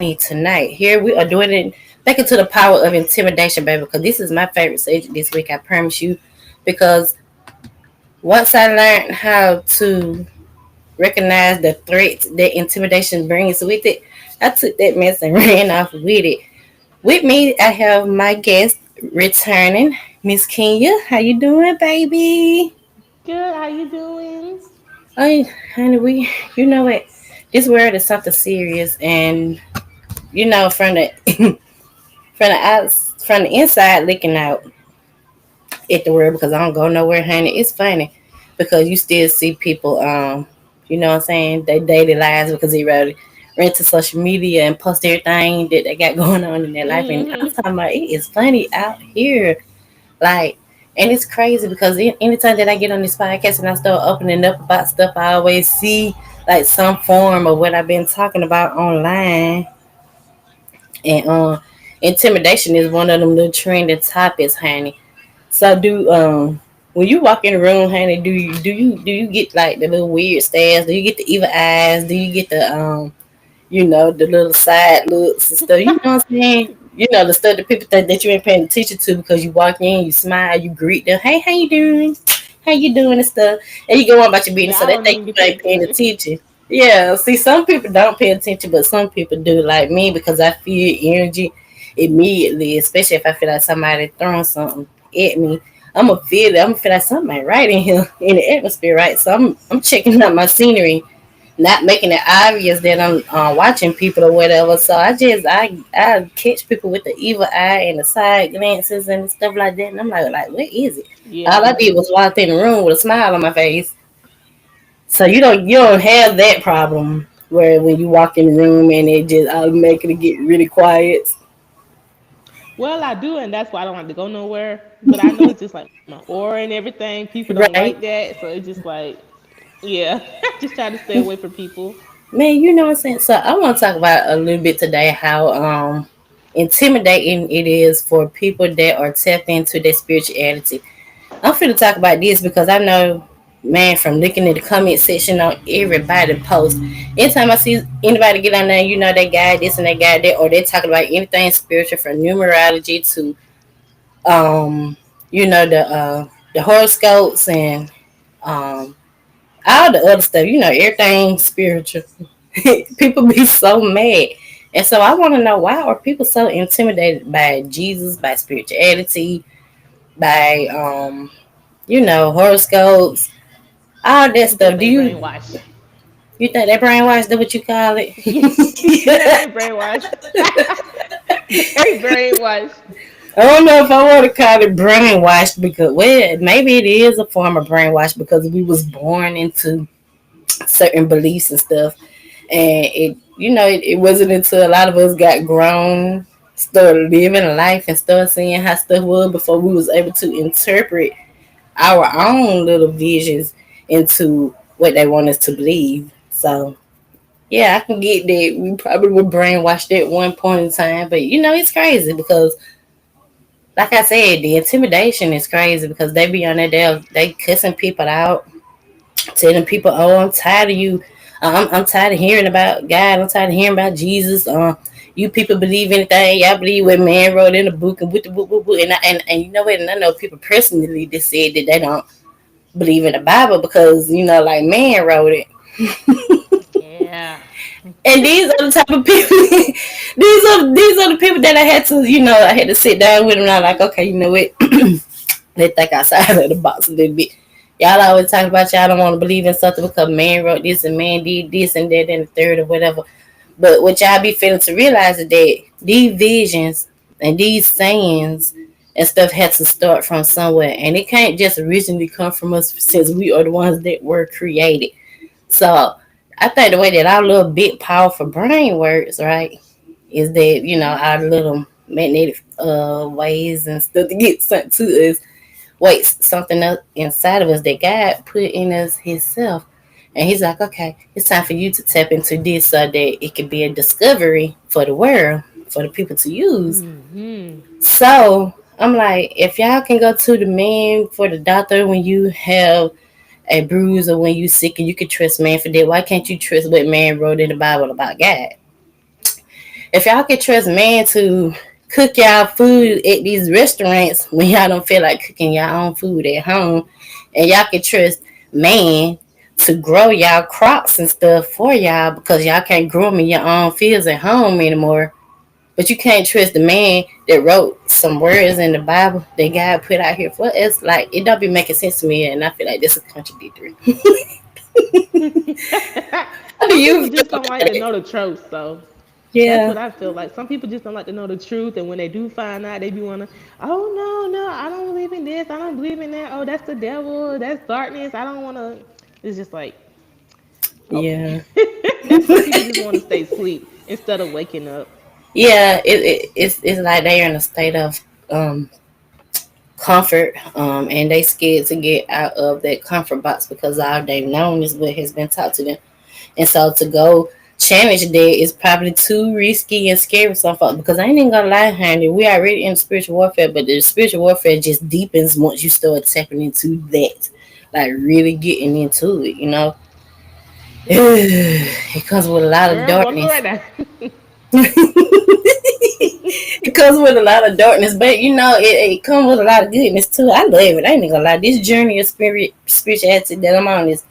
me tonight. Here we are doing it back into the power of intimidation, baby, because this is my favorite subject this week, I promise you. Because once I learned how to recognize the threats that intimidation brings with it, I took that mess and ran off with it. With me, I have my guest returning, Miss Kenya. How you doing, baby? Good. How you doing? Oh, honey, you know what? This world is something serious, and from the from the inside looking out at the world because I don't go nowhere, honey. It's funny because you still see people, you know what I'm saying, their daily lives because they rather rent to social media and post everything that they got going on in their life. And I'm Hmm. talking about it is funny out here, like. And it's crazy because anytime that I get on this podcast and I start opening up about stuff, I always see like some form of what I've been talking about online. And intimidation is one of them little trending topics, honey. So do when you walk in the room, honey, do you get like the little weird stares? Do you get the evil eyes? Do you get the the little side looks and stuff? You know what I'm saying? You know the stuff that people think that you ain't paying attention to because you walk in, you smile, you greet them, hey, how you doing? How you doing and stuff, and you go on about your business, Yeah, so I they don't think even you be paying ain't paying attention. attention. Yeah, see, some people don't pay attention, but some people do, like me, because I feel energy immediately, especially if I feel like somebody throwing something at me. I'm gonna feel it. I'm gonna feel like something ain't right in here in the atmosphere, right? So I'm checking out my scenery, not making it obvious that I'm watching people or whatever. So I catch people with the evil eye and the side glances and stuff like that, and I'm like what is it? All I Yeah. did was walk in the room with a smile on my face. So you don't have that problem where when you walk in the room and it just automatically get really quiet, Well, I do, and that's why I don't like to go nowhere. But I know it's just like my aura and everything. People don't like right? that, so it's just like, yeah, just try to stay away from people. Man, you know what I'm saying? So I want to talk about a little bit today how intimidating it is for people that are tapped into their spirituality. I'm finna talk about this because I know, man, from looking at the comment section on everybody post, anytime I see anybody get on there, they got this and they got that, or they talking about anything spiritual from numerology to um, the horoscopes and um all the other stuff, everything spiritual. People be so mad. And so I want to know, why are people so intimidated by Jesus, by spirituality, by horoscopes, all that Because stuff. Do they brainwashed. you think they brainwashed? That what you call it? Yes. Yeah, they brainwashed. Very brainwashed. I don't know if I want to call it brainwashed because, well, maybe it is a form of brainwash because we was born into certain beliefs and stuff, and it wasn't until a lot of us got grown, started living life, and started seeing how stuff was before we was able to interpret our own little visions into what they want us to believe. So yeah, I can get that we probably were brainwashed at one point in time, but it's crazy because, like I said, the intimidation is crazy because they be on there, they cussing people out, telling people, "Oh, I'm tired of you. I'm tired of hearing about God. I'm tired of hearing about Jesus. You people believe anything? Y'all believe what man wrote in the book and with the book, and you know what? And I know people personally that said that they don't believe in the Bible because like man wrote it. Yeah. And these are the type of people. these are the people that I had to sit down with them. And I'm like, okay, you know what? Let's think outside of the box a little bit. Y'all always talk about y'all don't want to believe in something because man wrote this and man did this and that and the third or whatever. But what y'all be failing to realize is that these visions and these sayings and stuff had to start from somewhere, and it can't just originally come from us since we are the ones that were created. So I think the way that our little big powerful brain works, right, is that our little magnetic ways and stuff to get sent to us waits something up inside of us that God put in us Himself. And He's like, okay, it's time for you to tap into this so that it can be a discovery for the world, for the people to use. Hmm. So I'm like, if y'all can go to the man for the doctor when you have a bruise or when you sick and you can trust man for that, why can't you trust what man wrote in the Bible about God? If y'all can trust man to cook y'all food at these restaurants when y'all don't feel like cooking your own food at home, and y'all can trust man to grow y'all crops and stuff for y'all because y'all can't grow them in your own fields at home anymore. But you can't trust the man that wrote some words in the Bible that God put out here for us. Like it don't be making sense to me, and I feel like this is contradictory. How do Some you people feel just don't about like to it? know the truth, so that's Yeah, what I feel like. Some people just don't like to know the truth, and when they do find out, they be wanna, oh no, no, I don't believe in this, I don't believe in that. Oh, that's the devil, that's darkness. I don't wanna. It's just like, okay, yeah. some people just want to stay asleep instead of waking up. Yeah, it's like they're in a state of um, comfort, and they scared to get out of that comfort box because all they've known is what has been taught to them, and so to go challenge that is probably too risky and scary for some folks. Because I ain't even gonna lie, honey, we already in spiritual warfare, but the spiritual warfare just deepens once you start tapping into that, like really getting into it. It comes with a lot of Girl, I'm walking darkness. right now. It comes with a lot of darkness, but it comes with a lot of goodness too. I love it. I ain't gonna lie. This journey of spirituality that I'm on is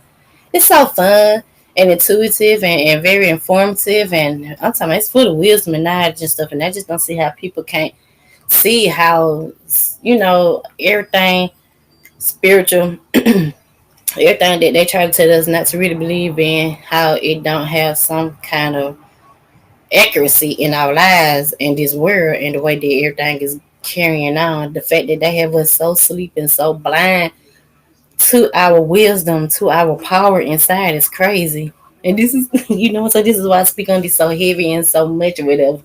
it's so fun and intuitive and very informative, and I'm talking about it's full of wisdom and knowledge and stuff. And I just don't see how people can't see how everything spiritual, everything that they try to tell us not to really believe in, how it don't have some kind of accuracy in our lives in this world and the way that everything is carrying on. The fact that they have us so sleep and so blind to our wisdom, to our power inside is crazy. And this is, so this is why I speak on this so heavy and so much or whatever.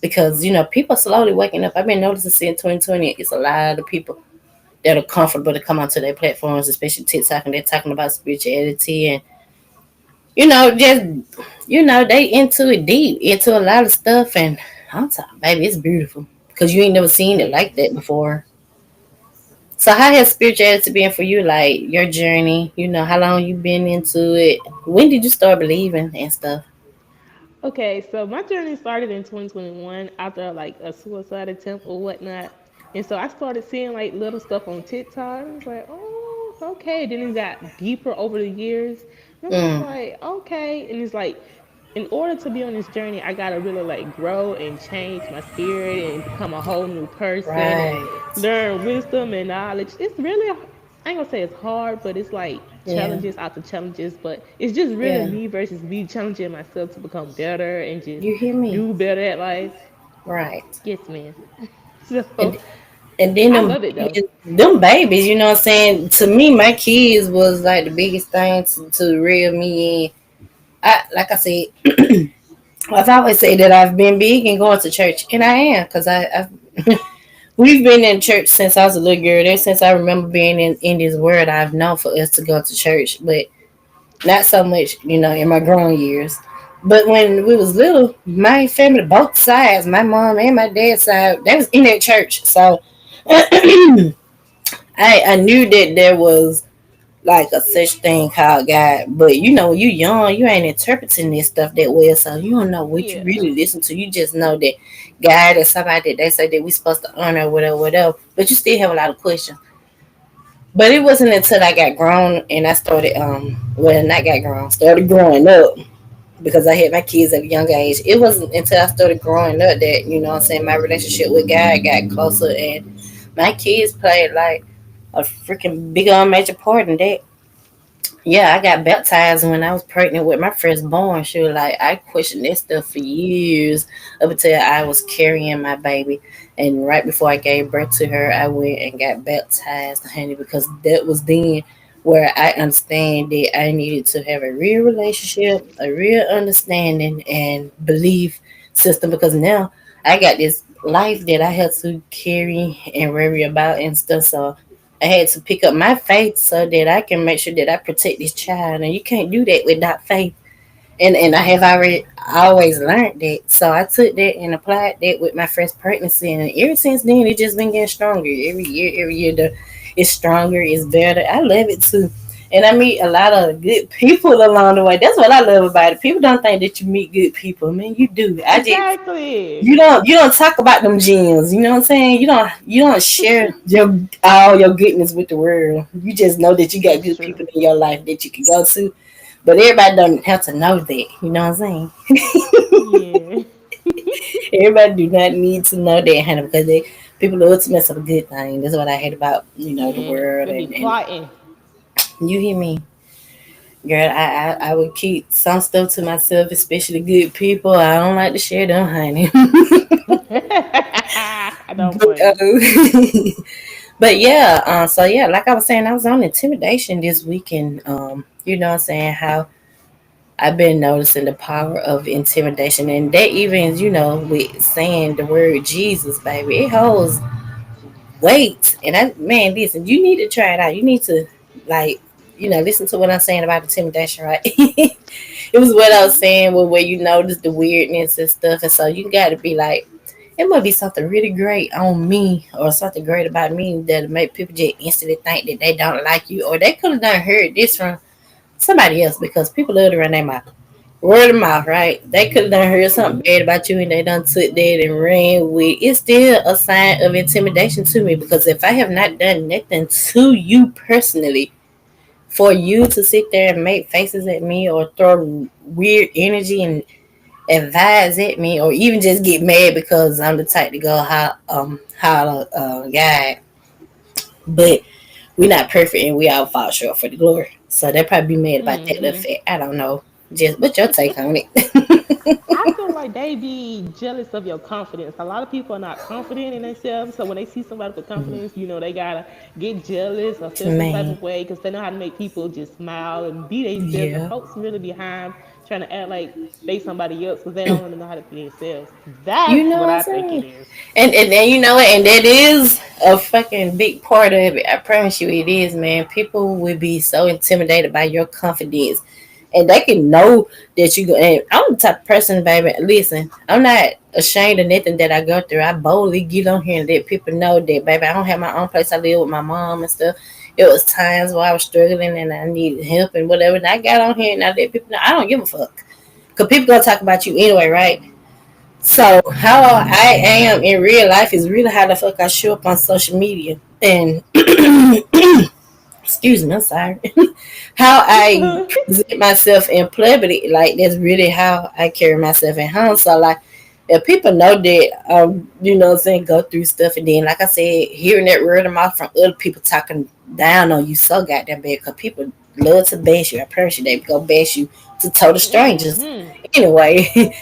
Because, people are slowly waking up. I've been noticing since 2020, it's a lot of people that are comfortable to come onto their platforms, especially TikTok, and they're talking about spirituality and, just, they into it deep, into a lot of stuff. And I'm talking, baby, it's beautiful because you ain't never seen it like that before. So how has spirituality been for you? Like your journey, how long you been into it? When did you start believing and stuff? Okay, so my journey started in 2021 after like a suicide attempt or whatnot. And so I started seeing like little stuff on TikTok. I was like, oh, okay. Then it got deeper over the years. And I'm just Mm, like, okay. And it's like, in order to be on this journey, I gotta really like grow and change my spirit and become a whole new person and right. learn wisdom and knowledge. It's really, I ain't gonna say it's hard, but it's like Yeah. challenges after challenges. But it's just really Yeah. me versus me challenging myself to become better and just You hear me? do better at life. Right. Yes, man. And So and then I love it though. them babies, you know what I'm saying? To me, my kids was like the biggest thing to reel me in. Like I said, I've always said that I've been big and going to church, and I am because we've been in church since I was a little girl. Ever since I remember being in this world, I've known for us to go to church, but not so much, in my growing years. But when we was little, my family, both sides, my mom and my dad's side, they was in that church. So I knew that there was like a such thing called God. But when you young, you ain't interpreting this stuff that well, so you don't know what you Yeah. really listen to. You just know that God is somebody that they say that we supposed to honor, whatever, whatever. But you still have a lot of questions. But it wasn't until I got grown and I started well not got grown, started growing up because I had my kids at a young age. It wasn't until I started growing up that, what I'm saying, my relationship with God got closer and my kids played like a freaking big on major part in that. Yeah, I got baptized when I was pregnant with my firstborn. She was like, I questioned that stuff for years up until I was carrying my baby. And right before I gave birth to her, I went and got baptized, honey, because that was then where I understand that I needed to have a real relationship, a real understanding and belief system. Because now I got this life that I have to carry and worry about and stuff. So I had to pick up my faith so that I can make sure that I protect this child. And you can't do that without faith. And I have already always learned that. So I took that and applied that with my first pregnancy. And ever since then, it just been getting stronger. Every year, it's stronger, it's better. I love it too. And I meet a lot of good people along the way. That's what I love about it. People don't think that you meet good people. Man, you do. I just Exactly. you don't talk about them gems. You know what I'm saying? You don't share your all your goodness with the world. You just know that you got That's good true. people in your life that you can go to. But everybody don't have to know that. You know what I'm saying? Yeah. Everybody do not need to know that, Hannah, because people love to mess up a good thing. That's what I hate about the Yeah. world They be and plotting. you hear me, girl. I would keep some stuff to myself, especially good people. I don't like to share them, honey. I don't but, blame but yeah, so yeah, like I was saying, I was on intimidation this weekend. You know what I'm saying, how I've been noticing the power of intimidation, and that even with saying the word Jesus, baby, it holds weight. And I, man, listen, you need to try it out. You need to like, listen to what I'm saying about intimidation, right? It was what I was you. saying where you notice the weirdness and stuff, and so you got to be like, it might be something really great on me or something great about me that make people just instantly think that they don't like you, or they could have done heard this from somebody else because people love to run their mouth. Word of mouth, right? They could have done heard something Mhm. bad about you and they done took that and ran with. It's still a sign of intimidation to me because if I have not done nothing to you personally, for you to sit there and make faces at me or throw weird energy and advise at me or even just get mad because I'm the type to go how guy, but we're not perfect and we all fall short for the glory. So they probably be mad about that little Mhm. fact. I don't know. Just what's your take on it? I feel like they be jealous of your confidence. A lot of people are not confident in themselves, so when they see somebody with confidence, they gotta get jealous or feel some type Man, of way because they know how to make people just smile and be themselves. And yeah. folks really behind trying to act like they somebody else because they don't want to know how to be themselves. That's You know what what I'm I think it saying? is. And you know what? And that is a fucking big part of it. I promise you it is, man. People will be so intimidated by your confidence. And they can know that you go. And I'm the type of person, baby. Listen, I'm not ashamed of nothing that I go through. I boldly get on here and let people know that, baby, I don't have my own place. I live with my mom and stuff. It was times where I was struggling and I needed help and whatever. And I got on here and I let people know I don't give a fuck. Because people gonna talk about you anyway, right? So how I am in real life is really how the fuck I show up on social media. And excuse me, I'm sorry. How I present myself in public, like that's really how I carry myself at home. So like if people know that what I'm saying, go through stuff and then like I said, hearing that word of mouth from other people talking down on you so goddamn bad because people love to bash you. I promise you they go bash you to total strangers. Mhm. Anyway,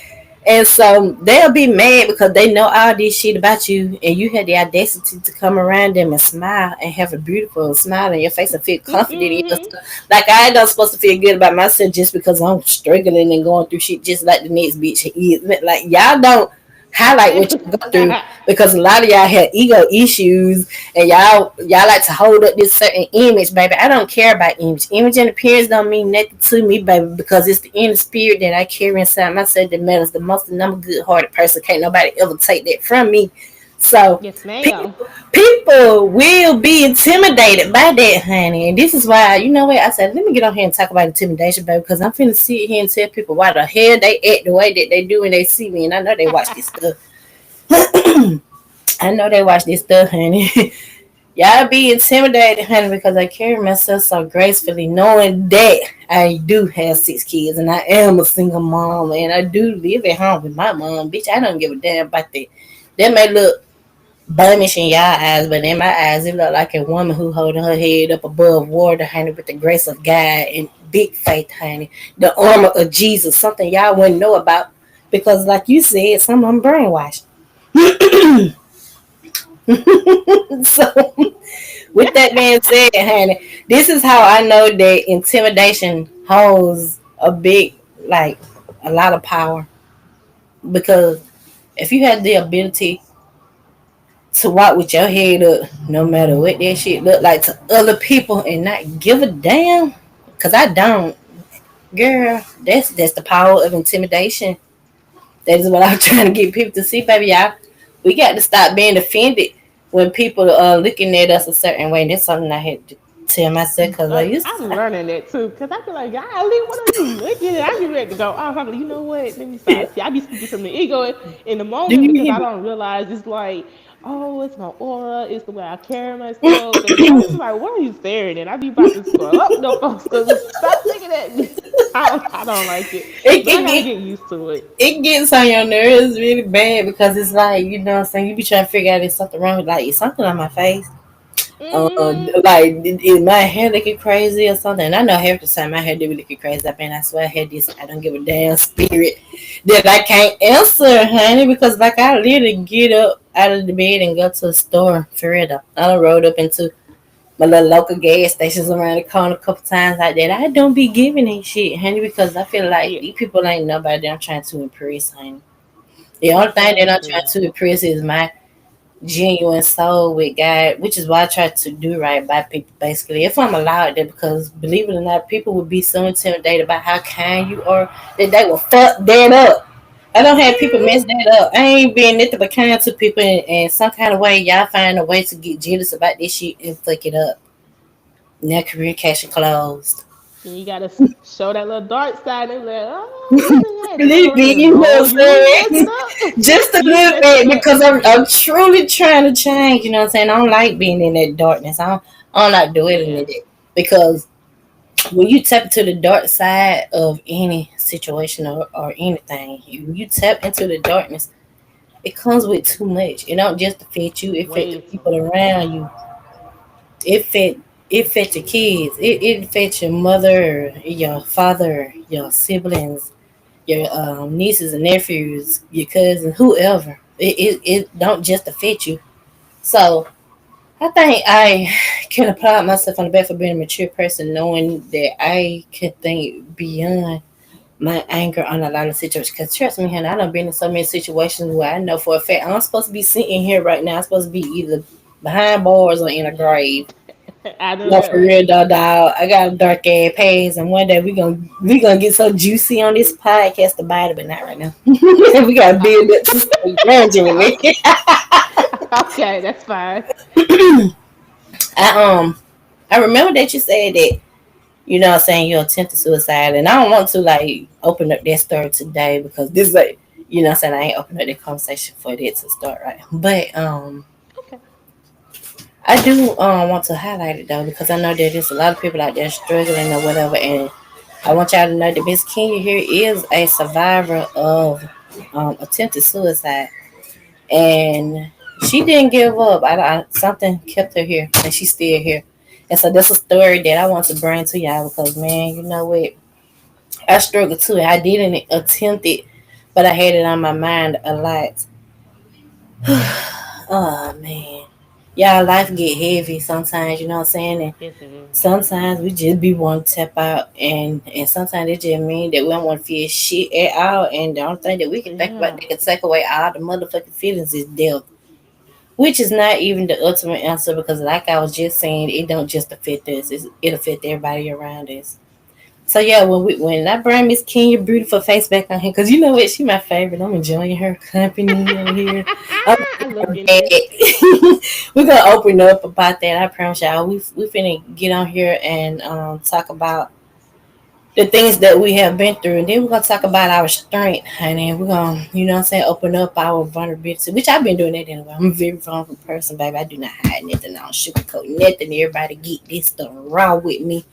and so they'll be mad because they know all this shit about you, and you had the audacity to come around them and smile and have a beautiful smile on your face and feel confident in Mhm. yourself. Like I ain't not supposed to feel good about myself just because I'm struggling and going through shit just like the next bitch is. Like y'all don't highlight what you go through because a lot of y'all have ego issues and y'all like to hold up this certain image, baby. I don't care about image. Image and appearance don't mean nothing to me, baby, because it's the inner spirit that I carry inside myself that matters the most. And I'm a good hearted person. Can't nobody ever take that from me. So Yes, ma'am. people will be intimidated by that, honey. And this is why, you know what? I said, let me get on here and talk about intimidation, baby, because I'm finna sit here and tell people why the hell they act the way that they do when they see me. And I know they watch this stuff. I know they watch this stuff, honey. Y'all be intimidated, honey, because I carry myself so gracefully, knowing that I do have 6 kids and I am a single mom and I do live at home with my mom. Bitch, I don't give a damn about that. That may look blemish in y'all eyes, but in my eyes, it look like a woman who holding her head up above water, honey, with the grace of God and big faith, honey. The armor of Jesus, something y'all wouldn't know about because, like you said, some of them brainwashed. So, with that being said, honey, this is how I know that intimidation holds a big, like, a lot of power. Because if you have the ability to walk with your head up, no matter what that shit look like to other people, and not give a damn, because I don't, girl. That's the power of intimidation. That is what I'm trying to get people to see, baby. Y'all, we got to stop being offended when people are looking at us a certain way. And that's something I had to tell myself because I used I'm to. learning that too, cause I feel like, golly, what are you looking at? I be ready to go off. I'm like, you know what? Let me stop. See, I be speaking from the ego in the Do moment because I you don't realize it's like, oh, it's my aura, it's the way I carry myself. But the person hear be like, what are you staring at? I be about to scroll up no folks, cause stop looking at me. I don't like it, it, but I it gotta get get used to it. it gets on your nerves really bad because it's like you know what I'm saying. You be trying to figure out if something wrong. Like is something on my face. Mm-hmm. Like is my hair looking crazy or something? And I know half the time my hair do be looking crazy. I mean, I swear I had this. I don't give a damn spirit that I can't answer, honey, because like I literally get up out of the bed and go to the store for real. Though. I done rode up into my little local gas stations around the corner a couple times like that. I don't be giving a shit, honey, because I feel like Yeah, these people ain't nobody that I'm trying to impress, honey. The only thing that I'm trying exactly. to impress is my genuine soul with God, which is why I try to do right by people basically. If I'm allowed that, because believe it or not, people would be so intimidated by how kind you are that they will fuck that up. I don't have people mess Mm-hmm. that up. I ain't being nothing but kind to people, and some kind of way y'all find a way to get jealous about this shit and fuck it up. Now communication closed. And you gotta show that little dark side. And be like, oh, look at A that. Turn little around bit, and you know no, what you ain't I'm messing saying? Just up. a You ain't little messing bit up. because I'm truly trying to change, you know what I'm saying? I don't like being in that darkness. I don't like dwelling Yeah, in it. Because when you tap into the dark side of any situation or anything, you tap into the darkness, it comes with too much. It don't just affect you, it affect the way too people much. around you. It affect it affect your kids. It affects your mother, your father, your siblings, your nieces and nephews, your cousins, whoever. It don't just affect you. So I think I can apply myself on the back for being a mature person, knowing that I can think beyond my anger on a lot of situations. Because trust me, honey, I done been in so many situations where I know for a fact I'm supposed to be sitting here right now. I'm supposed to be either behind bars or in a grave. I know No, that for right. real, dog. I got a dark ass past, and one day we gonna get so juicy on this podcast about it, but not right now. We gotta build up to some gradually. Okay. Okay, that's fine. I I remember that you said that you know what I'm saying you attempted suicide, and I don't want to like open up that story today because this like you know what I'm saying I ain't open up that conversation for that to start right, but Okay. I do want to highlight it though because I know that there's a lot of people out there struggling or whatever, and I want y'all to know that Miss Kenya here is a survivor of attempted suicide, and she didn't give up. Something kept her here, and she's still here. And so that's a story that I want to bring to y'all because man, you know what? I struggled too. I didn't attempt it, but I had it on my mind a lot. Oh man, y'all, life get heavy sometimes. You know what I'm saying? And Yes, it is. sometimes we just be want to tap out, and sometimes it just mean that we don't want to feel shit at all. And the only thing that we can think about Yeah. that can take away all the motherfucking feelings is death, which is not even the ultimate answer because, like I was just saying, it don't just affect us; it affect everybody around us. So yeah, when I bring Miss Kenya beautiful face back on here, cause you know what, she my favorite. I'm enjoying her company on here. I'm I love Kenya. back. We're gonna open up about that. I promise y'all. We finna get on here and talk about the things that we have been through, and then we're gonna talk about our strength, honey. We're gonna, you know what I'm saying, open up our vulnerability, which I've been doing that anyway. I'm a very vulnerable person, baby. I do not hide nothing. I don't sugarcoat nothing. Everybody get this stuff raw with me.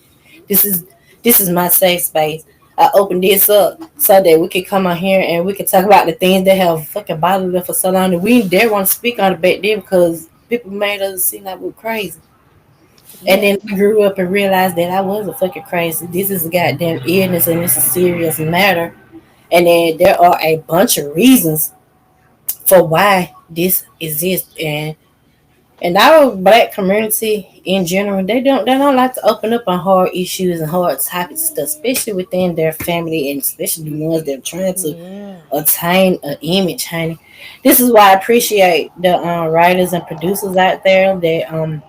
This is this is my safe space. I opened this up so that we could come on here and we could talk about the things that have fucking bothered us for so long that we didn't dare want to speak on it back then because people made us seem like we're crazy. And then Yes. I grew up and realized that I was a fucking crazy. This is a goddamn illness and it's a serious matter. And then there are a bunch of reasons for why this exists. And our black community in general, they don't like to open up on hard issues and hard topics and stuff, especially within their family and especially the ones that are trying to Yeah. attain an image, honey. This is why I appreciate the writers and producers out there that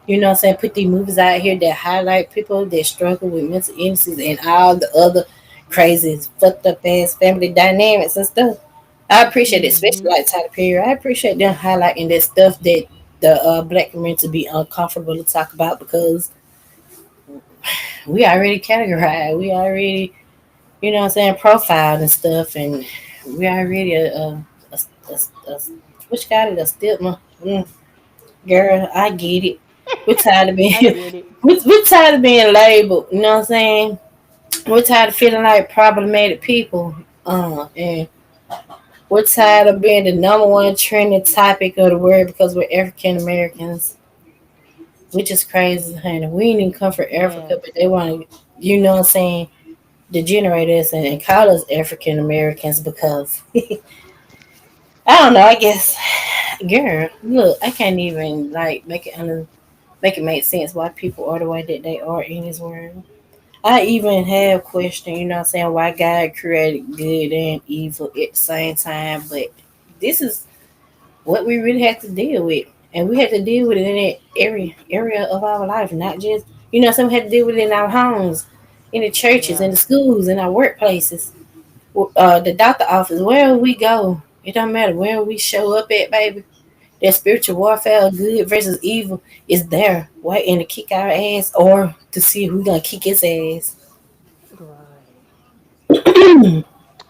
you know what I'm saying, put these movies out here that highlight people that struggle with mental illnesses and all the other crazy fucked up ass family dynamics and stuff. I appreciate it, especially Mhm. like Tyler Perry. I appreciate them highlighting that stuff that the black community be uncomfortable to talk about because we already categorized. We already, you know what I'm saying, profiled and stuff, and we already a what you got it, a stigma. Girl, I get it. We're tired of being I get it. we're tired of being labeled. You know what I'm saying? We're tired of feeling like problematic people. And we're tired of being the number one trending topic of the world because we're African Americans, which is crazy, honey. We didn't even come from Africa, Yes. but they want to, you know what I'm saying, degenerate us and call us African Americans because I don't know. I guess, girl, look, I can't even like make it make sense why people are the way that they are in this world. I even have questioned, you know what I'm saying, why God created good and evil at the same time, but this is what we really have to deal with. And we have to deal with it in that area of our life, not just, you know, some have to deal with it in our homes, in the churches, Yeah. in the schools, in our workplaces, the doctor office, wherever we go. It don't matter where we show up at, baby. That spiritual warfare, good versus evil, is there, waiting to kick our ass or to see who's gonna kick his ass. Right.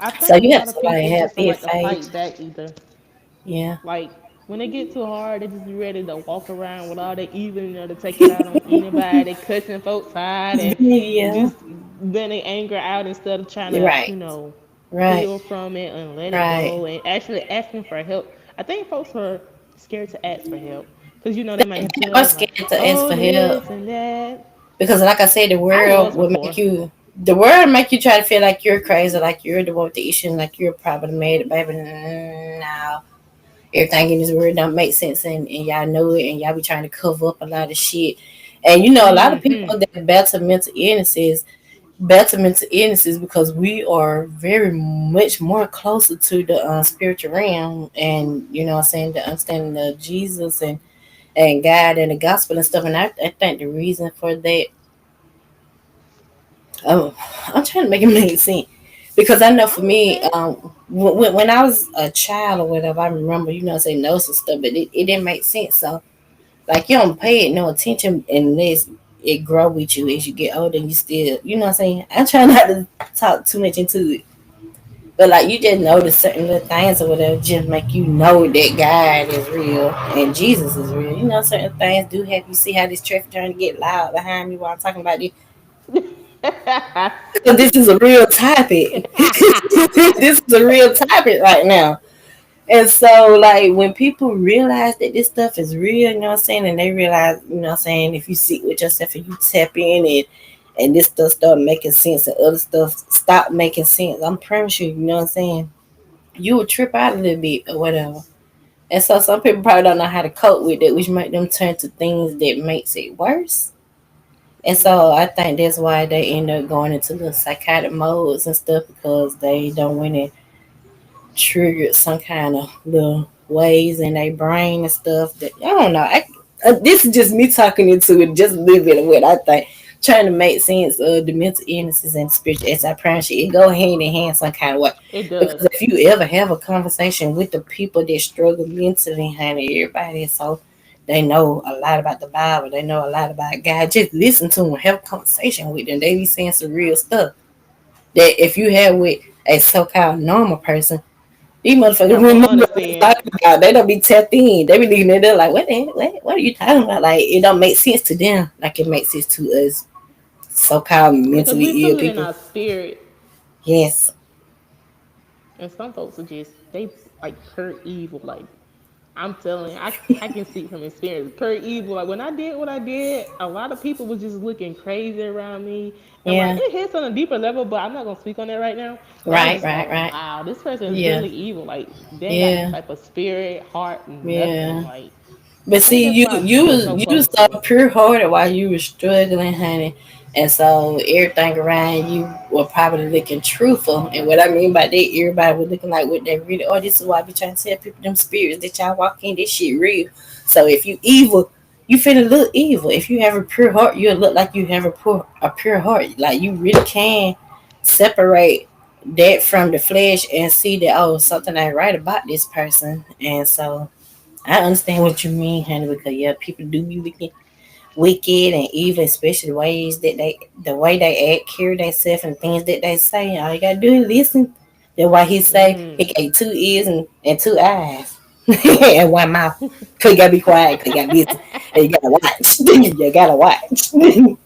I So think a you have lot to of like people have just don't big like to faith. fight back either. Yeah. Like when they get too hard, they just be ready to walk around with all their evil in there to take it out on anybody, cussing folks out and Yeah. just letting their anger out instead of trying to, Right. Right. heal from it and let it Right. go and actually asking for help. I think folks are scared to ask for help because they might They are tell them like, scared to ask oh, for help this and that. because, like I said, I was before. the world make you try to feel like you're crazy, like you're the one with the issue, like you're problematic, baby. No, everything in this world don't make sense, and y'all know it, and y'all be trying to cover up a lot of shit. And you know, a lot of Hmm. people that battle mental illnesses because we are very much more closer to the spiritual realm, and you know what I'm saying, the understanding of Jesus and God and the gospel and stuff. And I think the reason for that, oh, I'm trying to make it make sense because I know for I me, understand. when I was a child or whatever, I remember, you know, say no and stuff, but it didn't make sense. So like you don't pay it no attention unless it grow with you as you get older and you still, you know what I'm saying. I try not to talk too much into it, but like you just notice certain little things or whatever just make you know that God is real and Jesus is real. You know, certain things do have you see how this traffic trying to get loud behind me while I'm talking about this. Because this is a real topic. This is a real topic right now. And so, like, when people realize that this stuff is real, you know what I'm saying, and they realize, you know what I'm saying, if you sit with yourself and you tap in and this stuff start making sense and other stuff stop making sense, I'm promise you, you know what I'm saying, you will trip out a little bit or whatever. And so some people probably don't know how to cope with it, which make them turn to things that makes it worse. And so Yeah. I think that's why they end up going into the psychotic modes and stuff because they don't want to trigger some kind of little ways in their brain and stuff. That I don't know. This is just me talking into it, just a little bit of what I think, trying to make sense of the mental illnesses and spiritual. As I promise you, it go hand in hand some kind of way. It Because does. if you ever have a conversation with the people that struggle mentally, honey, everybody is so they know a lot about the Bible. They know a lot about God. Just listen to them, have a conversation with them. They be saying some real stuff that if you have with a so-called normal person, these motherfuckers Not gonna remember what they understand. talking about. They don't be tapped in. They be leaving it there like, what are you talking about? Like, it don't make sense to them. Like, it makes sense to us so-called Because we mentally ill feel it in people. our spirit. Yes. And some folks are just they like pure evil. Like I'm telling you, I can speak from experience. Pure evil. Like when I did what I did, a lot of people was just looking crazy around me. And like Yeah. it hits on a deeper level, but I'm not gonna speak on that right now. But I was Right, just right, like, right. wow, this person is Yeah. really evil. Like they ain't got no Yeah. type of spirit, heart, nothing. Yeah. Like I But think see, that's you why I you feel was so you was close so to them. pure hearted while you were struggling, honey, and so everything around you were probably looking truthful. And what I mean by that, everybody was looking like what they really are. This is why I be trying to tell people them spirits that y'all walk in, this shit real. So if you evil, you finna look evil. If you have a pure heart, you'll look like you have a pure heart. Like you really can separate that from the flesh and see that oh something ain't right about this person. And so I understand what you mean, honey, because yeah, people do be looking wicked and evil, especially the way they act, carry themselves, and things that they say. All you gotta do is listen. That's why he say he Mm. got two ears and two eyes and one mouth. Cause you gotta be quiet. Cause you gotta listen. And you gotta watch. You gotta watch.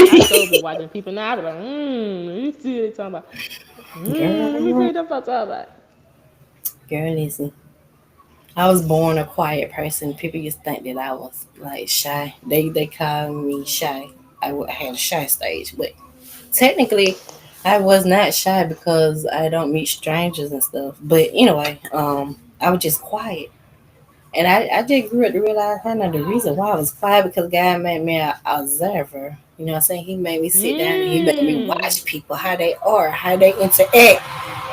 I sure be watching people now. I be like, you see what they talking about? Let me see Girl, what the fuck talking about. girl, listen. I was born a quiet person. People used to think that I was like shy. They call me shy. I had a shy stage, but technically, I was not shy because I don't meet strangers and stuff. But anyway, I was just quiet. And I just grew up to realize I know the reason why I was quiet because God made me an observer. You know what I'm saying? He made me sit down and he made me Mm. watch people, how they are, how they interact,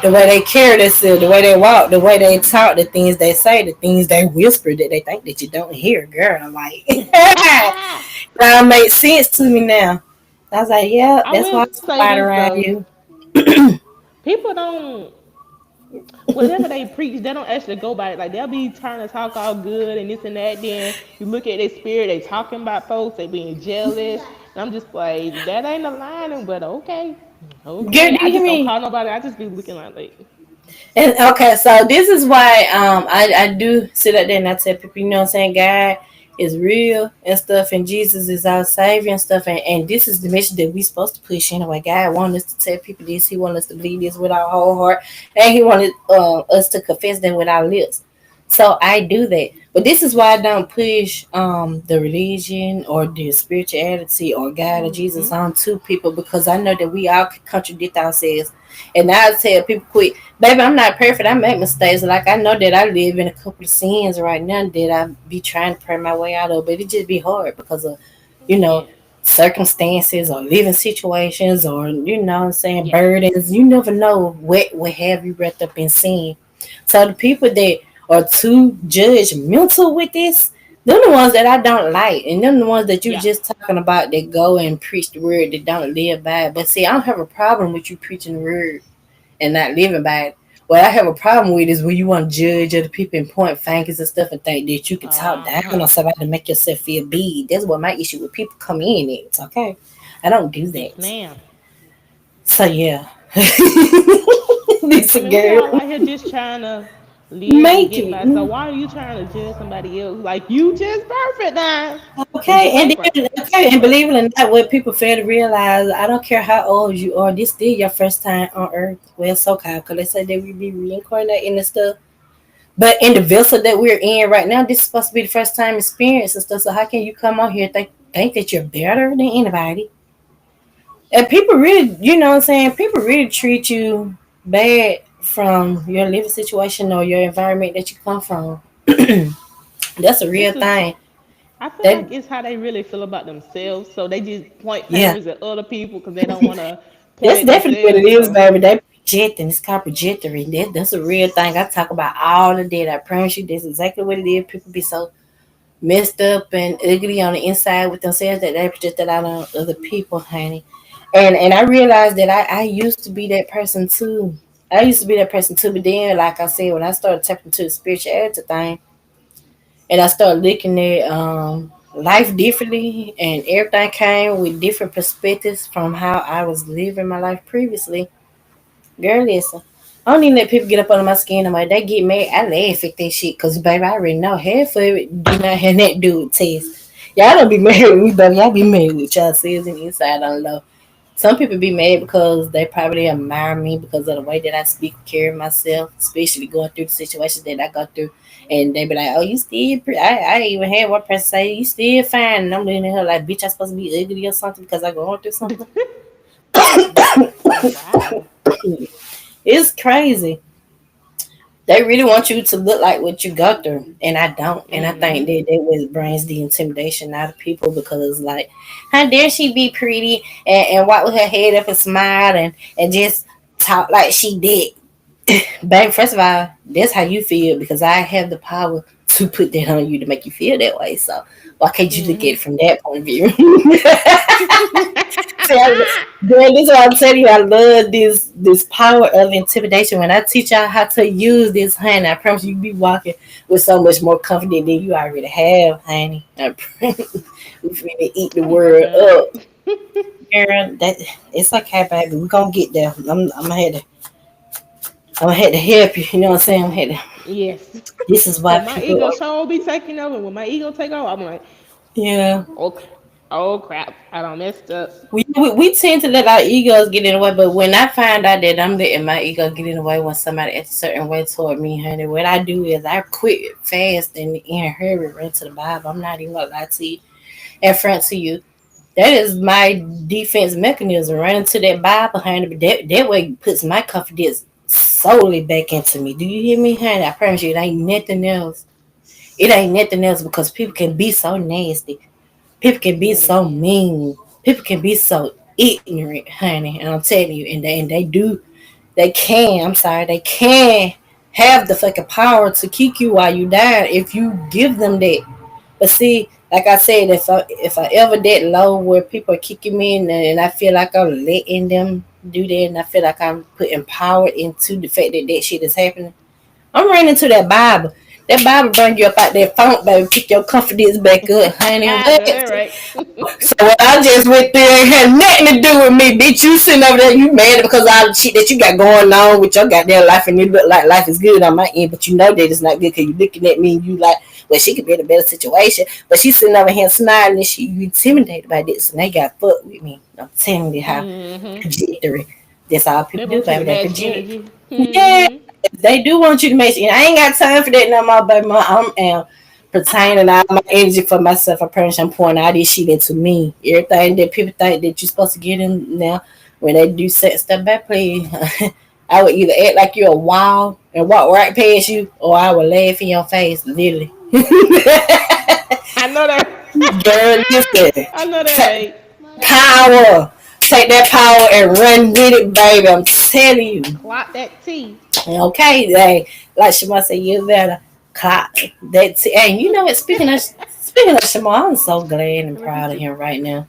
the way they carry themselves, the way they walk, the way they talk, the things they say, the things they whisper that they think that you don't hear. Girl, I'm like, that makes sense to me now. I was like, yeah, I that's why will I'm say quiet this around though. you. People don't whatever they preach, they don't actually go by it. Like they'll be trying to talk all good and this and that. Then you look at their spirit, they talking about folks, they being jealous. And I'm just like, that ain't aligning, but okay. Girl, Okay. do I you hear just don't me? call nobody. I just be looking like And okay, so this is why I do sit up there and I tell people, you know what I'm saying, God is real and stuff and Jesus is our savior and stuff and this is the mission that we supposed to push anyway. God wants us to tell people this, he wants us to believe this with our whole heart and he wanted us to confess them with our lips. So I do that. But this is why I don't push the religion or the spirituality or God or Jesus mm-hmm. on to people because I know that we all can contradict ourselves. And I tell people quick, baby, I'm not perfect. I make mistakes. Like I know that I live in a couple of sins right now that I be trying to pray my way out of, but it just be hard because of, you know, Yeah. circumstances or living situations or you know what I'm saying Yeah. burdens. You never know what will have you wrapped up in sin. So the people that are too judgmental with this, they're the ones that I don't like, and them the ones that you Yeah. just talking about that go and preach the word that don't live by it. But see, I don't have a problem with you preaching the word and not living by it. What I have a problem with is when you want to judge other people and point fingers and stuff and think that you can talk down on Uh-huh. somebody to make yourself feel big. That's what my issue with people come in is. Okay, I don't do Yes, that. ma'am. So yeah, this I mean, we all girl out here just trying to live and make get it. by. So why are you trying to judge somebody else? Like you just perfect now. It's Okay, just and different. then okay, and believe it or not, what people fail to realize, I don't care how old you are, this still your first time on Earth. Well, so called, because they say that we be reincarnated and stuff. But in the vessel that we're in right now, this is supposed to be the first time experience and stuff. So how can you come on here and think that you're better than anybody? And people really, you know what I'm saying? People really treat you bad from your living situation or your environment that you come from. That's a real This is thing. I feel That like it's how they really feel about themselves. So they just point yeah, fingers at other people because they don't want to point that's at definitely what it themselves. is, So baby. They projecting. It's called projectory. That's a real thing. I talk about all of that. I promise you, that's exactly what it is. People be so messed up and ugly on the inside with themselves that they project that out on other people, honey. And I realized that I used to be that person too. I used to be that person too, but then, like I said, when I started tapping into the spirituality thing, and I started looking at life differently, and everything came with different perspectives from how I was living my life previously. Girl, listen. I don't even let people get up under my skin. I'm like, they get mad. I laugh at that shit because, baby, I already know half of it do not have that to do with taste. Y'all don't be mad with me, baby. Y'all be mad with y'all selves and inside on low. Some people be mad because they probably admire me because of the way that I speak, carry myself, especially going through the situations that I go through. And they be like, "Oh, you still pretty." I even had one person say, "You still fine," and I'm looking at her like, "Bitch, I supposed to be ugly or something because I going through something." wow. It's crazy. They really want you to look like what you go through, and I don't. And I think Mm-hmm. that what brings the intimidation out of people because, like, how dare she be pretty and walk with her head up and smile and just talk like she did. Babe, first of all, that's how you feel because I have the power to put that on you to make you feel that way. So why can't you look at it Mhm. from that point of view? See, girl, this is what I'm telling you. I love this power of intimidation. When I teach y'all how to use this, honey, I promise you be walking with so much more confidence than you already have, honey. I promise we finna eat the I'm working world on up. it. Girl, that it's okay, baby. We gonna get there. I'm gonna have to help you. You know what I'm saying? Yes. This is why Cause my people ego are. sure be taking over. When my ego take over, I'm like, Yeah, oh, oh crap, I don't messed up. we tend to let our egos get in the way, but when I find out that I'm letting my ego get in the way when somebody acts a certain way toward me, honey, what I do is I quit fast and in a hurry, run to the Bible. I'm not even gonna lie to you in front to you. That is my defense mechanism, running to that Bible, honey. But that way puts my confidence solely back into me. Do you hear me, honey? I promise you, it ain't nothing else. It ain't nothing else because people can be so nasty. People can be Yeah, they so can. mean. People can be so ignorant, honey. And I'm telling you, and they do, they can. I'm sorry, they can have the fucking power to kick you while you down if you give them that. But see, like I said, if I ever that low where people are kicking me and I feel like I'm letting them do that, and I feel like I'm putting power into the fact that that shit is happening, I'm running to that Bible. That Bible bring you up out that funk, baby. Pick your confidence back up, honey. I know that What? right. So what I just went there and had nothing to do with me, bitch. You sitting over there, you mad because all the shit that you got going on with your goddamn life, and it look like life is good on my end, but you know that it's not good because you looking at me and you like, well, she could be in a better situation, but she's sitting over here smiling and she you intimidated by this, and they got fucked with me. I'm telling you how Mhm. trajectory. That's all They people do, want you to baby. They match project. energy. Yeah, Mhm. they do want you to make it. I ain't got time for that no more, baby. I'm pertaining all my energy for myself. I promise I'm pouring all this shit into me. Everything that people think that you're supposed to get in now, when they do set step back, please. I would either act like you're a wall and walk right past you, or I would laugh in your face, literally. I know that. Girl, listen. I know that right. Power. Take that power and run with it, baby. I'm telling you. Clock that T. Okay, like Shema said, you better clock that. And you know what? Speaking of Shema, I'm so glad and Can I proud get of you? him right now.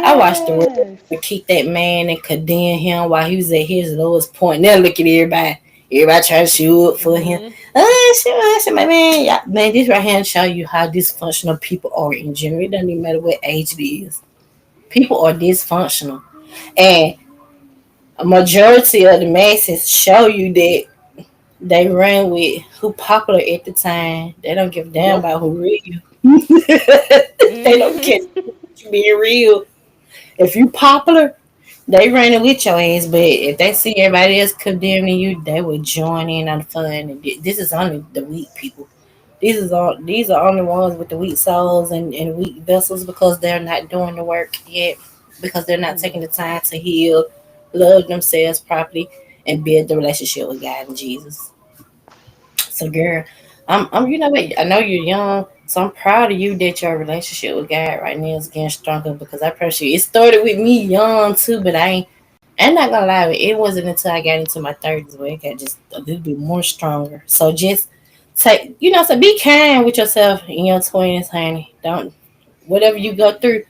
I watched the world Yes. keep that man and condemn him while he was at his lowest point. Now look at everybody. Everybody trying to shoot up for him. Mhm. My man, yeah, man, this right here show you how dysfunctional people are in general. It doesn't even matter what age it is. People are dysfunctional, and a majority of the masses show you that they run with who popular at the time. They don't give a damn Yep. about who real. They don't care Mhm. about you being real. If you popular, they running with your ass. But if they see everybody else condemning you, they will join in on the fun. And this is only the weak people. These are only ones with the weak souls and weak vessels because they're not doing the work yet. Because they're not taking Yeah. the time to heal, love themselves properly, and build the relationship with God and Jesus. So, girl, you know what? I know you're young, so I'm proud of you that your relationship with God right now is getting stronger because I appreciate it. It started with me young too, but I'm not gonna lie, it wasn't until I got into my 30s where it got just a little bit more stronger. So just take, so be kind with yourself in your 20s, honey. Don't whatever you go through,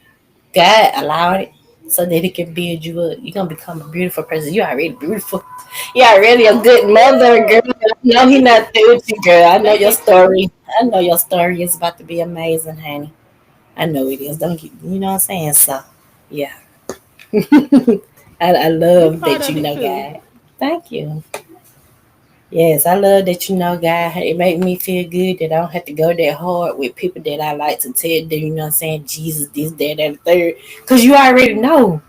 God allowed it so that it can build you up. You're gonna become a beautiful person. You already beautiful. You already a good mother, girl. Oh, I know he not through with you, girl. I know thank your you. story. I know your story is about to be amazing, honey. I know it is. Don't you know what I'm saying? So, yeah. I I'm love proud that of you it know too. God. Thank you. Yes, I love that you know God. It made me feel good that I don't have to go that hard with people that I like to tell them, you know what I'm saying, Jesus, this, that, and the third. Because you already know.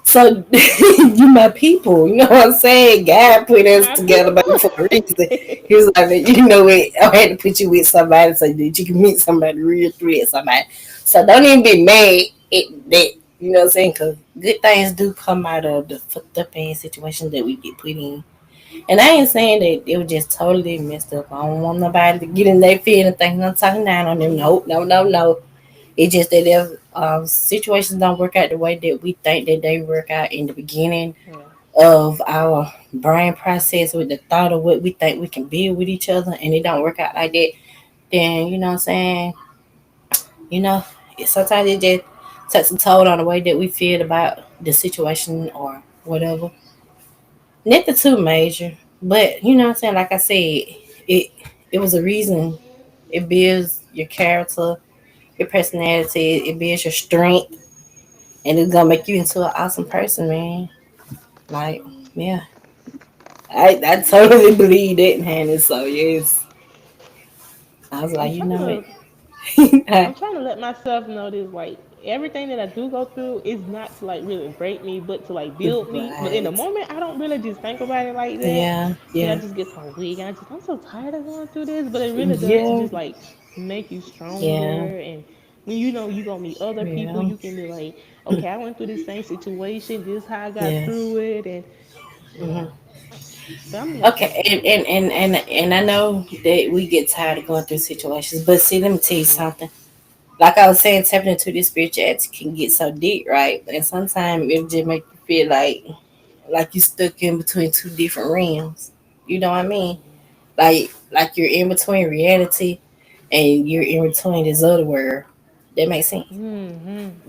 So you my people, you know what I'm saying? God put us My together people. baby, for a reason. He was like, you know what? I had to put you with somebody so that you can meet somebody real through somebody. So don't even be mad at that. You know what I'm saying? Because good things do come out of the fucked up ass situations that we get put in. And I ain't saying that it was just totally messed up. I don't want nobody to get in their feelings thinking I'm talking down on them. Mm, No, no, no, no. It's just that if situations don't work out the way that we think that they work out in the beginning yeah. of our brain process with the thought of what we think we can build with each other, and it don't work out like that, then you know what I'm saying, you know, sometimes it just takes a toll on the way that we feel about the situation or whatever. Nothing too major, but you know what I'm saying. Like I said, it it was a reason. It builds your character, your personality. It builds your strength, and it's gonna make you into an awesome person, man. Like, yeah, I totally believe that, man. And so yes, I was I'm like, you trying know it. to I'm trying to let myself know this, like everything that I do go through is not to like really break me, but to like build me. But in the Right. moment, I don't really just think about it like that. Yeah. I Yeah. just get so weak, and I'm so tired of going through this. But it really does to Yeah. just like make you Yeah. stronger. And when you know you gonna meet other people, Yeah. you can be like, okay, I went through this same situation. This is how I got Yeah. through it, and yeah. Hmm. But I'm being Okay, positive though. and I know that we get tired of going through situations, but see, let me tell you Yeah. something. Like I was saying, tapping into this spirituality can get so deep, right? And sometimes it just make you feel like you stuck in between two different realms. You know what I mean? Like you're in between reality and you're in between this other world. That makes sense.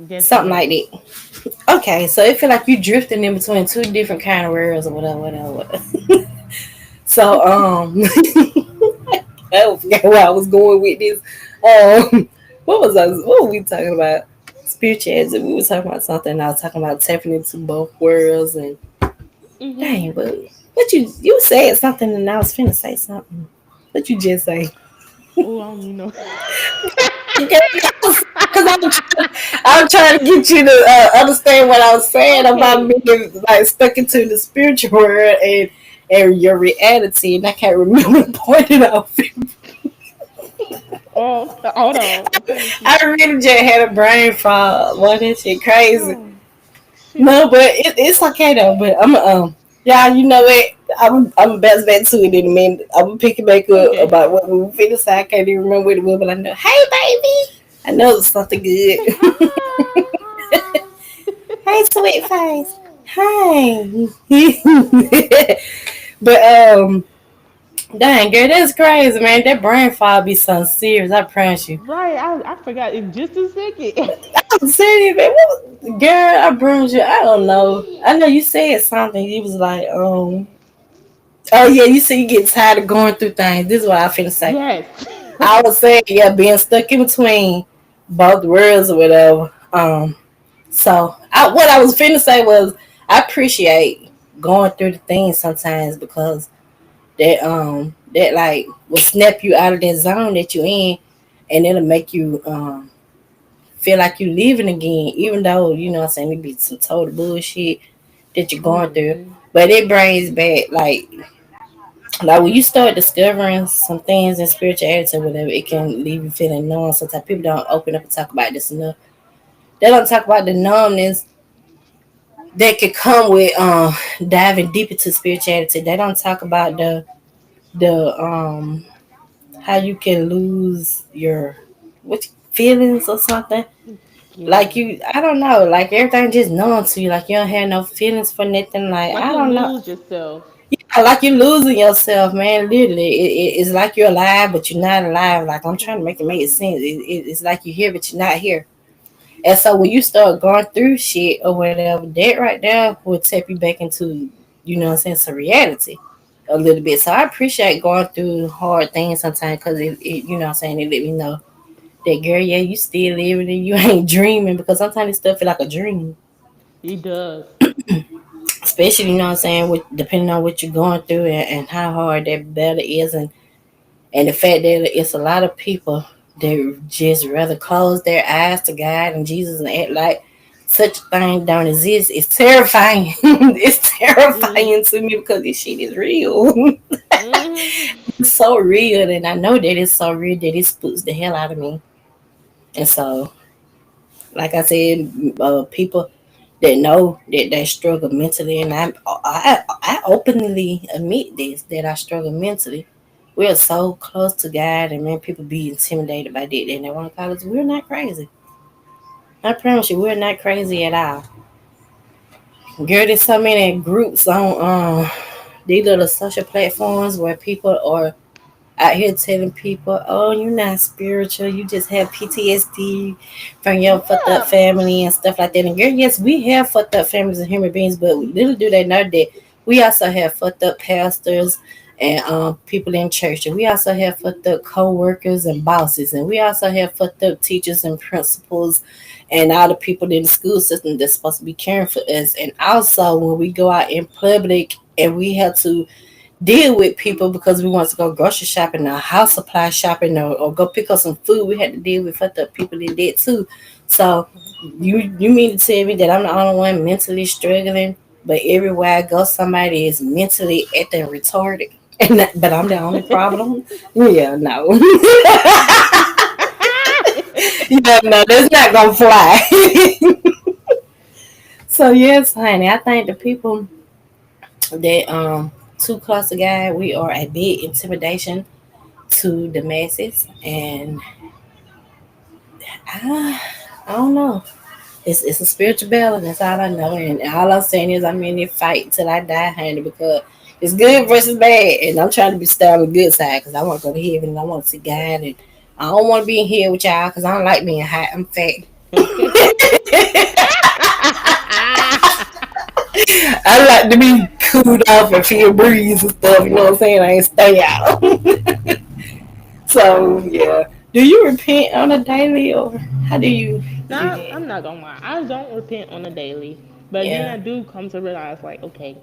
That Something like does. that. Okay, so it feel like you drifting in between two different kind of worlds or whatever, whatever, whatever. So I forgot where I was going with this. What was I? What were we talking about? Spirituality. We were talking about something. I was talking about tapping into both worlds and Mhm. dang, but what you said something and I was finna say something. What you just say? Oh, I don't even know. Because I'm trying to get you to understand what I was saying about Okay. being like stuck into the spiritual world and your reality, and I can't remember the point that I was. Oh, hold on. I'm trying to see. I really just had a brain fog. Boy, that shit crazy. Oh, No, shoot. but it's okay though. But yeah, you know what? I'm bounce back to it in a minute. I'm gonna pick it back up Okay. about what we were finished. I can't even remember what it was, but I know. Hey, baby. I know it's something good. Say hi. Hey, sweet face. Hi. But dang girl, that's crazy, man. That brain fog be something serious. I promise you. Right, I forgot in just a second. I'm serious, man. Girl, I promise you. I don't know. I know you said something. You was like, oh yeah, you said you get tired of going through things. This is what I finna say. Yes. I was saying, yeah, being stuck in between both worlds or whatever. What I was finna say was I appreciate going through the things sometimes because that like will snap you out of that zone that you're in, and it'll make you feel like you living again, even though you know what I'm saying it be some total bullshit that you're going through. Mhm. But it brings back like when you start discovering some things in spirituality or whatever, it can leave you feeling numb. Sometimes people don't open up and talk about this enough. They don't talk about the numbness that could come with diving deep into spirituality. They don't talk about the how you can lose your what feelings or something. Like Yes. you, I don't know, like everything just numb to you. Like you don't have no feelings for nothing. Like Like I you don't know. lose yourself. Yeah, like you're losing yourself, man. Literally, it's like you're alive, but you're not alive. Like I'm trying to make it sense. It's like you're here, but you're not here. And so when you start going through shit or whatever, that right there will tap you back into, you know what I'm saying, some reality a little bit. So I appreciate going through hard things sometimes because you know what I'm saying, it let me know that girl, yeah, you still living and you ain't dreaming because sometimes this stuff feel like a dream. It does. Especially, you know what I'm saying, with depending on what you're going through and how hard that battle is and the fact that it's a lot of people that just rather close their eyes to God and Jesus and act like such a thing don't exist. It's terrifying. It's Mhm. terrifying to me because this shit is real. Mhm. It's so real, and I know that it's so real that it spooks the hell out of me. And so, like I said, people that know that they struggle mentally, and I openly admit this that I struggle mentally. We are so close to God, and man, people be intimidated by that, and they want to call us. We're not crazy. I promise you, we're not crazy at all. Girl, there's so many groups on these little social platforms where people are out here telling people, "Oh, you're not spiritual. You just have PTSD from your fucked up Yeah. family and stuff like that." And girl, yes, we have fucked up families and human beings, but little do they know that we also have fucked up pastors and people in church, and we also have fucked up co-workers and bosses, and we also have fucked up teachers and principals and all the people in the school system that's supposed to be caring for us. And also when we go out in public and we have to deal with people because we want to go grocery shopping or house supply shopping, or go pick up some food, we had to deal with fucked up people in that too. So you mean to tell me that I'm the only one mentally struggling, but everywhere I go somebody is mentally acting retarded, but I'm the only problem? Yeah, no. Yeah, no, that's not gonna fly. So yes, honey, I think the people that too close to God, we are a big intimidation to the masses, and I don't know. It's a spiritual battle. That's all I know, and all I'm saying is I'm in this fight till I die, honey, because it's good versus bad, and I'm trying to be stay on the good side because I want to go to heaven and I want to see God, and I don't want to be in here with y'all because I don't like being hot. I'm fat. I like to be cooled off and feel breeze and stuff. You know what I'm saying? I ain't stay out. So yeah. Do you repent on a daily, or how do you do Now, that? I'm not gonna lie. I don't repent on a daily, but then Yeah. I do come to realize, like, okay,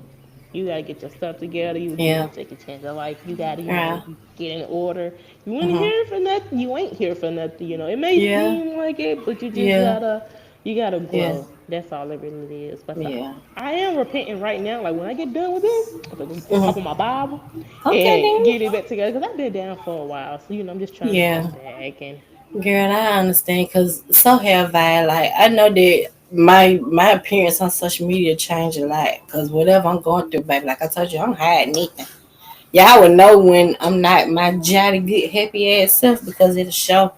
you gotta get your stuff together. You do Yeah. the second chance of life. You gotta, Yeah. get in order. You ain't Uh-huh. here for nothing. You ain't here for nothing. It may Yeah. seem like it, but Yeah. you gotta Yeah. grow. That's all it really is. But Yeah. I am repenting right now. Like when I get done with this, I'm gonna Uh-huh. open my Bible Okay and then. get it back together because I've been down for a while. So I'm just trying to Yeah. come back and. Girl, I understand because so have I. Like I know that my appearance on social media changed a lot because whatever I'm going through, baby. Like I told you, I'm hiding anything. Y'all would know when I'm not my jolly good happy ass self because it'll show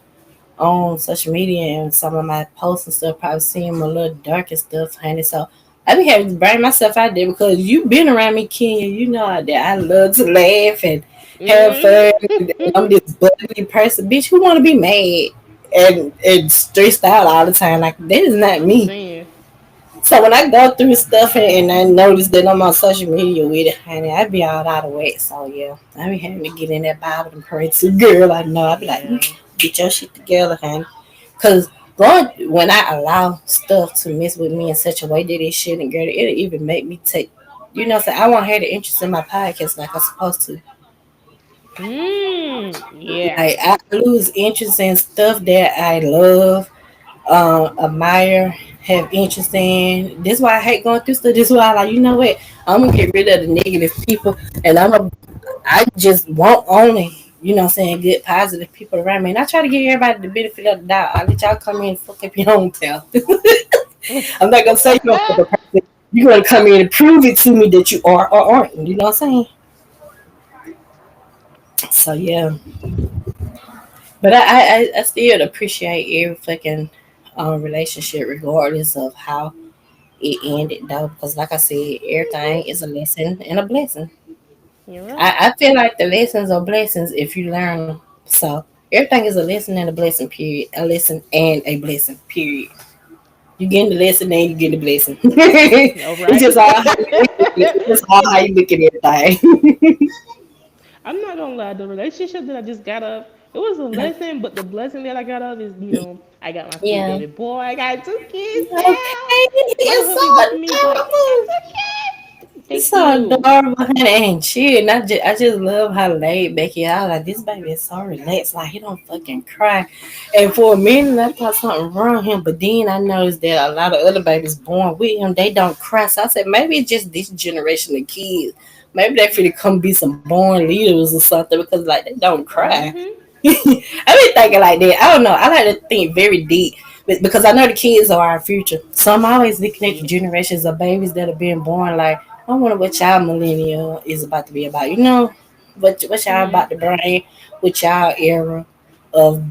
on social media, and some of my posts and stuff probably seem a little dark and stuff, honey. So I be having to bring myself out there because you been around me, Kenya. You know that I love to laugh and have fun. And I'm Mhm. this bubbly person, bitch, who want to be mad and stressed out all the time. Like that is not I'm me. saying. So when I go through stuff and I notice that I'm on social media with it, honey, I be all out of whack. So yeah, I be having to get in that Bible and pray to girl. I know I be like, Yeah. get your shit together, honey. Cause going when I allow stuff to mess with me in such a way that it shouldn't, girl, it'll even make me take. You know, so I won't have the interest in my podcast like I'm supposed to. Yeah. Like I lose interest in stuff that I love, admire, have interest in. This is why I hate going through stuff. This is why I like, you know what? I'm gonna get rid of the negative people, and I just want only, you know what I'm saying, good positive people around me. And I try to give everybody the benefit of the doubt. I let y'all come in and fuck up your own tail. I'm not gonna say you're a fuck up person. You're gonna come in and prove it to me that you are or aren't. You know what I'm saying? So yeah. But I still appreciate every fucking relationship regardless of how it ended though, because like I said, everything is a lesson and a blessing. You're right. I feel like the lessons are blessings if you learn them. So everything is a lesson and a blessing, period. A lesson and a blessing, period. You getting the lesson and you get the blessing. All It's right. just all how you look at it. It's just all how you look at everything. I'm not gonna lie, the relationship that I just got up, it was a lesson, but the blessing that I got up is, I got my sweet Yeah. baby boy. I got two kids now. Okay. My It's hubby whooping me, so but I got adorable. two kids. It's Thank so you. adorable, honey, and shit. And I just love how laid back he is. Like this baby is so relaxed. Like he don't fucking cry. And for a minute, I thought something wrong with him. But then I noticed that a lot of other babies born with him, they don't cry. So I said maybe it's just this generation of kids. Maybe they finna come be some born leaders or something because like they don't cry. Mhm. I been thinking like that. I don't know. I like to think very deep because I know the kids are our future. So I'm always looking at the Yeah. generations of babies that are being born. Like I wonder what y'all millennial is about to be about. You know, what y'all Mhm. about to bring with y'all era of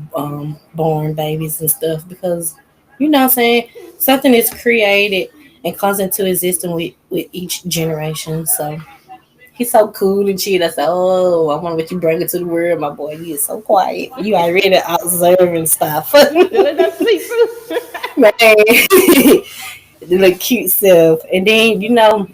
born babies and stuff. Because you know what I'm saying, something is created and comes into existence with each generation. So He's so cool and shit. I said, "Oh, I want what you bring it to the world, my boy. You is so quiet. You already observing stuff, Still in that seafood. man." The little cute self, and then you know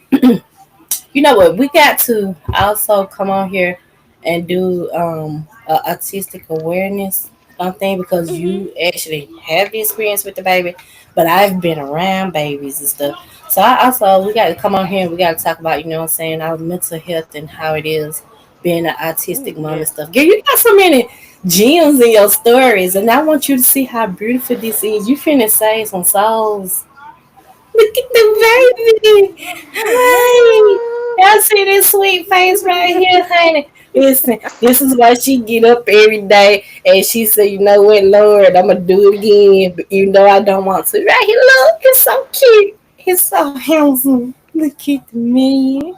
what? We got to also come on here and do a artistic awareness thing because Mhm. you actually have the experience with the baby, but I've been around babies and stuff. So I also we got to come on here and we got to talk about what I'm saying, our mental health and how it is being an autistic Ooh, mom and yes. stuff. Girl, you got so many gems in your stories, and I want you to see how beautiful this is. You finna save some souls. Look at the baby. I Hi. know. Y'all see this sweet face right here, honey? Listen, this is why she get up every day and she say, you know what, Lord, I'm gonna do it again, but even though I don't want to. Right here, look, it's so cute. He's so handsome. Look at me.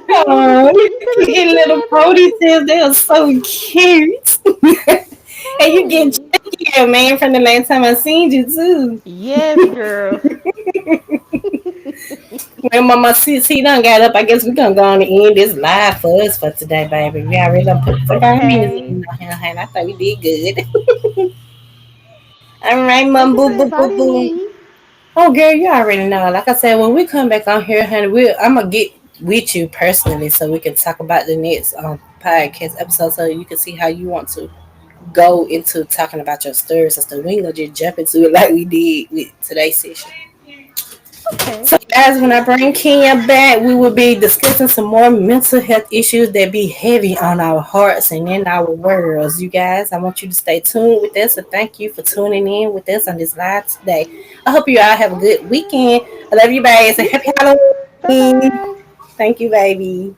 Oh, look at his little ponytails. They are so cute. And you get Hey. chunkier, man, from the last time I seen you too. Yes, girl. Well, Mama, since he done got up, I guess we gonna go on and end this live for us for today, baby. We already done put 49 minutes Okay. in our hand. I thought we did good. All right, Thank mom, you for boo, boo, boo, inviting boo. me. Oh, girl, you already know. Like I said, when we come back on here, honey, I'm gonna get with you personally so we can talk about the next podcast episode, so you can see how you want to go into talking about your stories and stuff. We ain't gonna just jump into it like we did with today's session. Okay. So, guys, when I bring Kenya back, we will be discussing some more mental health issues that be heavy on our hearts and in our worlds. You guys, I want you to stay tuned with us. And thank you for tuning in with us on this live today. I hope you all have a good weekend. I love you, guys, and You happy too. Bye Halloween. bye. Thank you, baby.